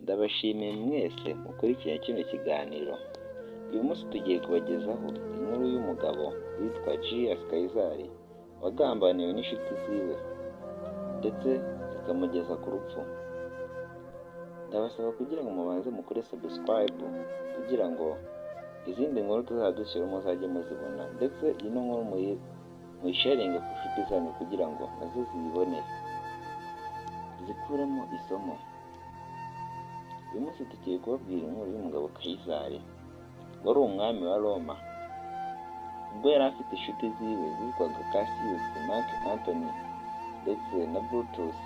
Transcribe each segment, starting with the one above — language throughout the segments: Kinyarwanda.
Ndabashimiye mwese mukurikira kino kiganiro. Uyu munsi tugiye kubagezaho inkuru y'umugabo witwa Julius Caesar wagambaniwe n'inshuti ziwe ndetse zikamugeza ku rupfu. Ndabasaba kugira ngo mubanze mukore subscribe kugira ngo izindi nkuru tuzajya dushyiraho muzajye muzibona, ndetse ino nkuru muyisharinge ku nshuti zanyu kugira ngo nazo ziyibone zikuremo isomo. Uyu munsi tugiye kubabwira inkuru y'umugabo Caesar wari umwami wa Roma. Ubwo yari afite inshuti ziwe zitwaga Cassius, Mark Antony ndetse na Brutus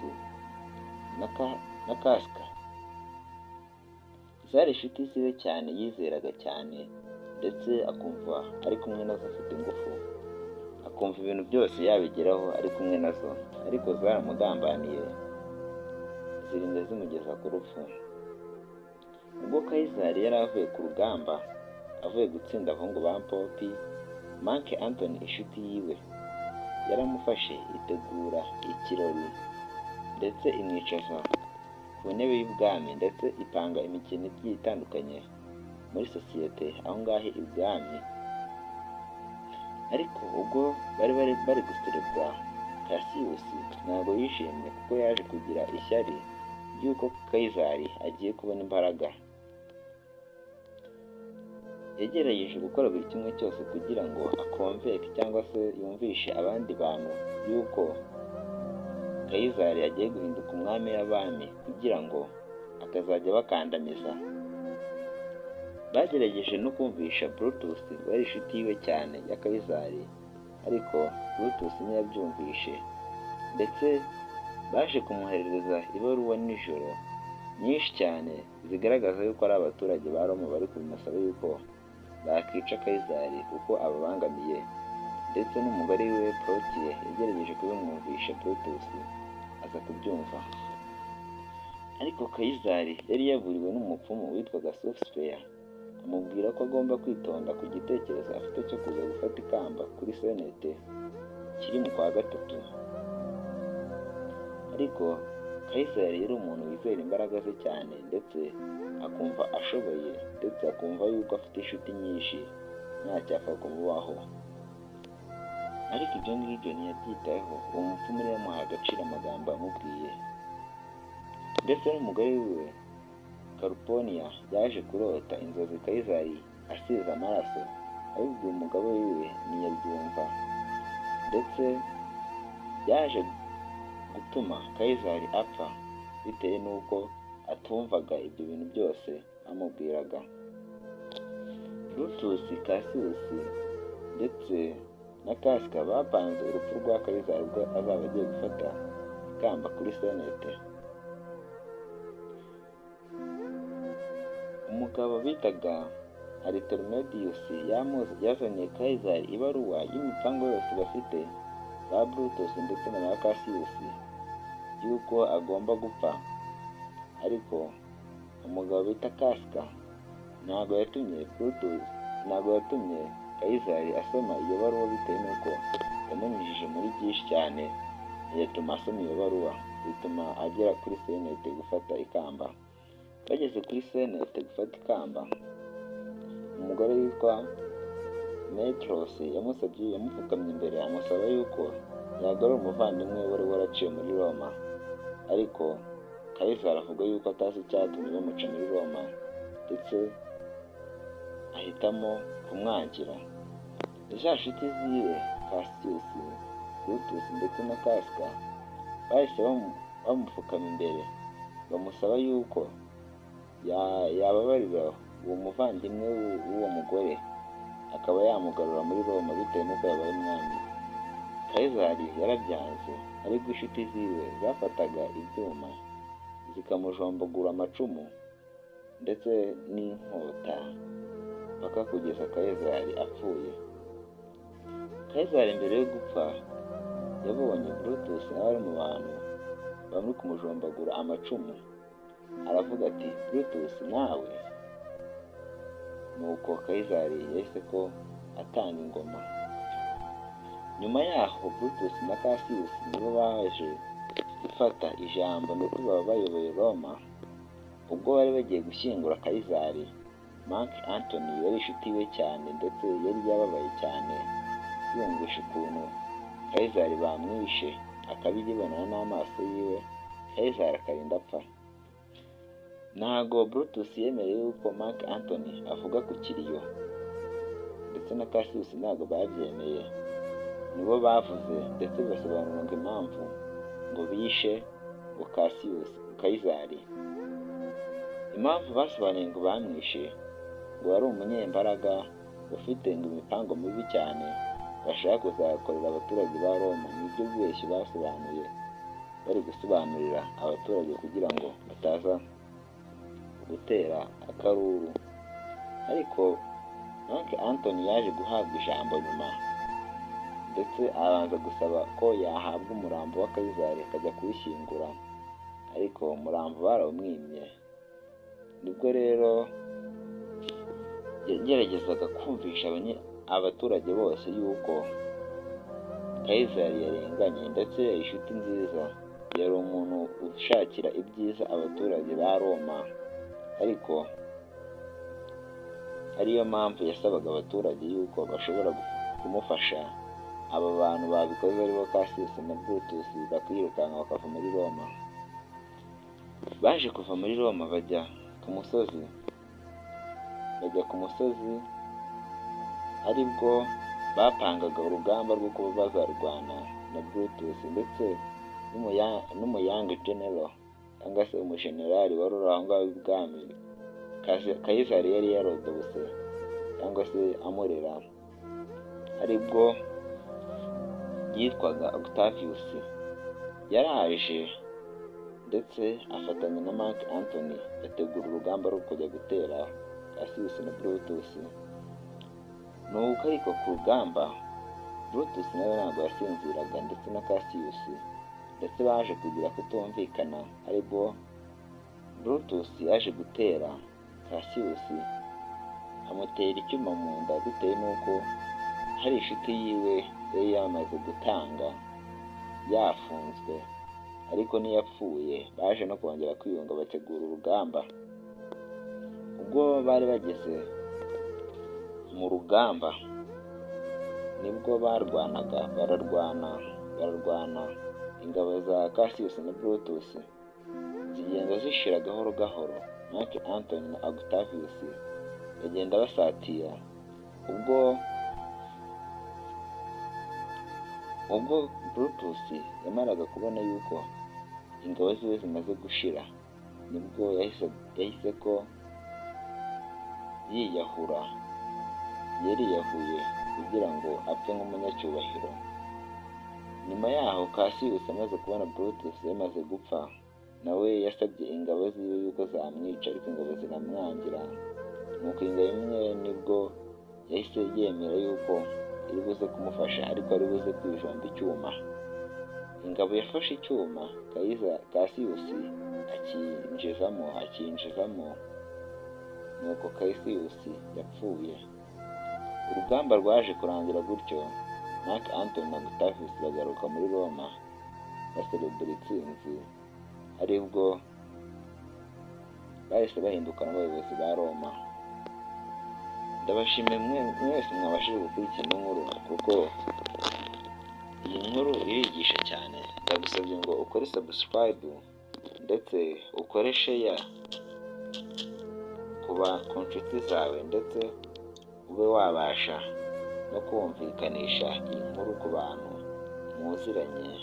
na Casca. Zari inshuti ziwe cyane yizeraga cyane, ndetse akumva ari kumwe nazo afite ingufu, akumva ibintu byose yabigeraho ari kumwe nazo, ariko zaramugambaniye zirinda zimugeza ku rupfu. Ubwo Caesar yari avuye ku rugamba, avuye gutsinda abahungu ba Popi, Mark Antony inshuti yiwe yaramufashe itegura ikirori ndetse imwicaza ku ntebe y'ubwami, ndetse ipanga imikino igiye itandukanye muri sosiyete aho ngaho ibwami. Ariko ubwo bari guserebura, Cassius ntabwo yishimye kuko yaje kugira ishyari ry'uko Caesar agiye kubona imbaraga. Yagerageje gukora buri kimwe cyose kugira ngo akonveke cyangwa se yumvishe abandi bantu yuko Caesar agiye guhinduka umwami w'abami kugira ngo akazajya bakandamiza. Bagerageje no kumvisha Brutus wari inshuti yiwe cyane ya Caesar, ariko Brutus ntiyabyumvishe, ndetse baje kumwoherereza ibaruwa nijoro nyinshi cyane zigaragaza yuko ari abaturage ba Roma bari kubimusaba yuko bakica Caesar kuko ababangamiye, ndetse n'umugore wiwe Protie yagerageje kubimwumvisha Brutus aza kubyumva. Ariko Caesar yari yaburiwe n'umupfumu witwaga Sophister, amubwira ko agomba kwitonda ku gitekerezo afite cyo kuza gufata ikamba kuri Senete kiri mu kwa gatatu. Ariko Caesar yari umuntu wizera imbaraga ze cyane, ndetse akumva ashoboye, ndetse akumva yuko afite inshuti nyinshi ntacyapfa kumubaho. Ariko ibyo ngibyo ntiyabyitayeho. Uwo mupfumu rero yamuhaye agaciro amagambo yamubwiye, ndetse n'umugore wiwe Caruponia yaje kurota inzozi Caesar asize amaraso, abibwiye umugabo wiwe ntiyabyumva, ndetse yaje gutuma Caesar apfa bitewe n'uko atumvaga ibyo bintu byose bamubwiraga. Brutus, Cassius ndetse na Casca bapanze urupfu rwa Caesar ubwo azaba agiye gufata ikamba kuri Senete. Umugabo bitaga Aristomedius yazaniye Caesar ibaruwa y'imipango yose bafite ba Brutus ndetse na ba Cassius y'uko agomba gupfa. Ariko umugabo bita Casca ntabwo yatumye Caesar asoma iyo baruwa, bitewe n'uko yamunyujije muri byinshi cyane, yatuma asoma iyo baruwa, bituma agera kuri Senete gufata ikamba. Bageze kuri Senete gufata ikamba, umugore witwa Metros yamupfukamye imbere amusaba yuko yagarura umuvandimwe we wari waraciye muri Roma. Ariko Caesar avuga yuko atazi icyatumye bamuca muri Roma, ndetse ahitamo kumwangira. Za nshuti ziwe Cassius, Brutus ndetse na Casca bahise bamupfukama imbere, bamusaba yuko yababarira uwo muvandimwe w'uwo mugore akaba yamugarura muri Roma bitewe n'uko yabaye umwami. Caesar yarabyanze, ariko inshuti ziwe zafataga ibyuma zikamujombagura amacumu ndetse n'inkota paka kugeza Caesar apfuye. Caesar mbere yo gupfa yabonye Brutus nawe ari mu bantu bamwe kumujombagura amacumu, aravuga ati Brutus nawe. Nuko Caesar yahise ko atanga ingoma. Nyuma yaho Brutus na Cassius nibo baje gufata ijambo, ndetse baba bayoboye Roma, ubwo bari bagiye gushyingura Kayizari, Mark Antony yari inshuti we cyane ndetse yari yababaye cyane yumvishe ukuntu Kayizari bamwishe, akabibonera n'amaso yiwe, Kayizari akarinda apfa. Ntago Brutus yemeye yuko Mark Antony avuga ku kiriyo, ndetse na Cassius ntabwo babyemeye, nibo bavuze ndetse basobanura ngo impamvu ngo bishe ngo Kayizari. Impamvu basobanuye ngo bamwishe ngo wari umunyembaraga ufite ngo imipango mibi cyane bashaka kuzakorera abaturage ba Roma. Nibyo byinshi basobanuye bari gusobanurira abaturage kugira ngo bataza gutera akaruru. Ariko Mark Antony yaje guhabwa ijambo nyuma, ndetse abanza gusaba ko yahabwa umurambo wa Kayizari akajya kuwushyingura, ariko umurambo barawumwimye. Nibwo rero yageragezaga kumvisha abaturage bose yuko Kayizari yarenganye, ndetse yari inshuti nziza, yari umuntu ushakira ibyiza abaturage ba Roma, ariko ariyo mpamvu yasabaga abaturage yuko bashobora kumufasha. Aba bantu babikoze aribo Cassius na Brutus bakirukanka bakava muri Roma. Baje kuva muri Roma bajya ku musozi, aribwo bapangaga urugamba rwo kuba bazarwana na Brutus ndetse n'umuyanga general cyangwa se umujenerali wari uri aho ngaho ibwami. Kayizari yari yarodobose cyangwa se amurera, aribwo yitwaga Octavius. Yaraje ndetse afatanya na Mark Antony bategura urugamba rwo kujya gutera Cassius na Brutus. Nuko ariko ku rugamba Brutus nawe ntabwo yasinziraga, ndetse na Cassius, ndetse baje kugira kutumvikana, aribwo Brutus yaje gutera Cassius amutera icyuma mu nda bitewe n'uko hari inshuti yiwe yari yamaze gutanga yafunzwe, ariko ntiyapfuye. Baje no kongera kwiyunga bategura urugamba. Ubwo bari bageze mu rugamba nibwo bararwana ingabo za Cassius na Brutus zigenda zishira gahoro gahoro. Mark Antony na Octavius bagenda basatira. Ubwo Brutus yamaraga kubona yuko ingabo ziwe zimaze gushira, nibwo yahise ko yariyahuye kugira ngo apfe nk'umunyacyubahiro. Nyuma yaho Cassius amaze kubona Brutus yamaze gupfa, nawe yasabye ingabo ziwe yuko zamwica, ariko ingabo ziramwangira. Nuko ingabo imwe nibwo yahise yemera yuko iri buze kumufasha, ariko ari buze kwijomba icyuma. Ingabo yafashe icyuma Cassius akinjizamo, nuko Cassius yapfuye. Urugamba rwaje kurangira gutyo. Mark Antony na Octavius bagaruka muri Roma baserebura intsinzi, aribwo bahise bahinduka n'abayobozi ba Roma. Ndabashimiye mwese mwabashije gukurikira inkuru, kuko iyi nkuru irigisha cyane. Ndagusabye ngo ukore subscribe ndetse ukore share ku nshuti zawe, ndetse ube wabasha no kumvikanisha iyi nkuru ku bantu muziranye.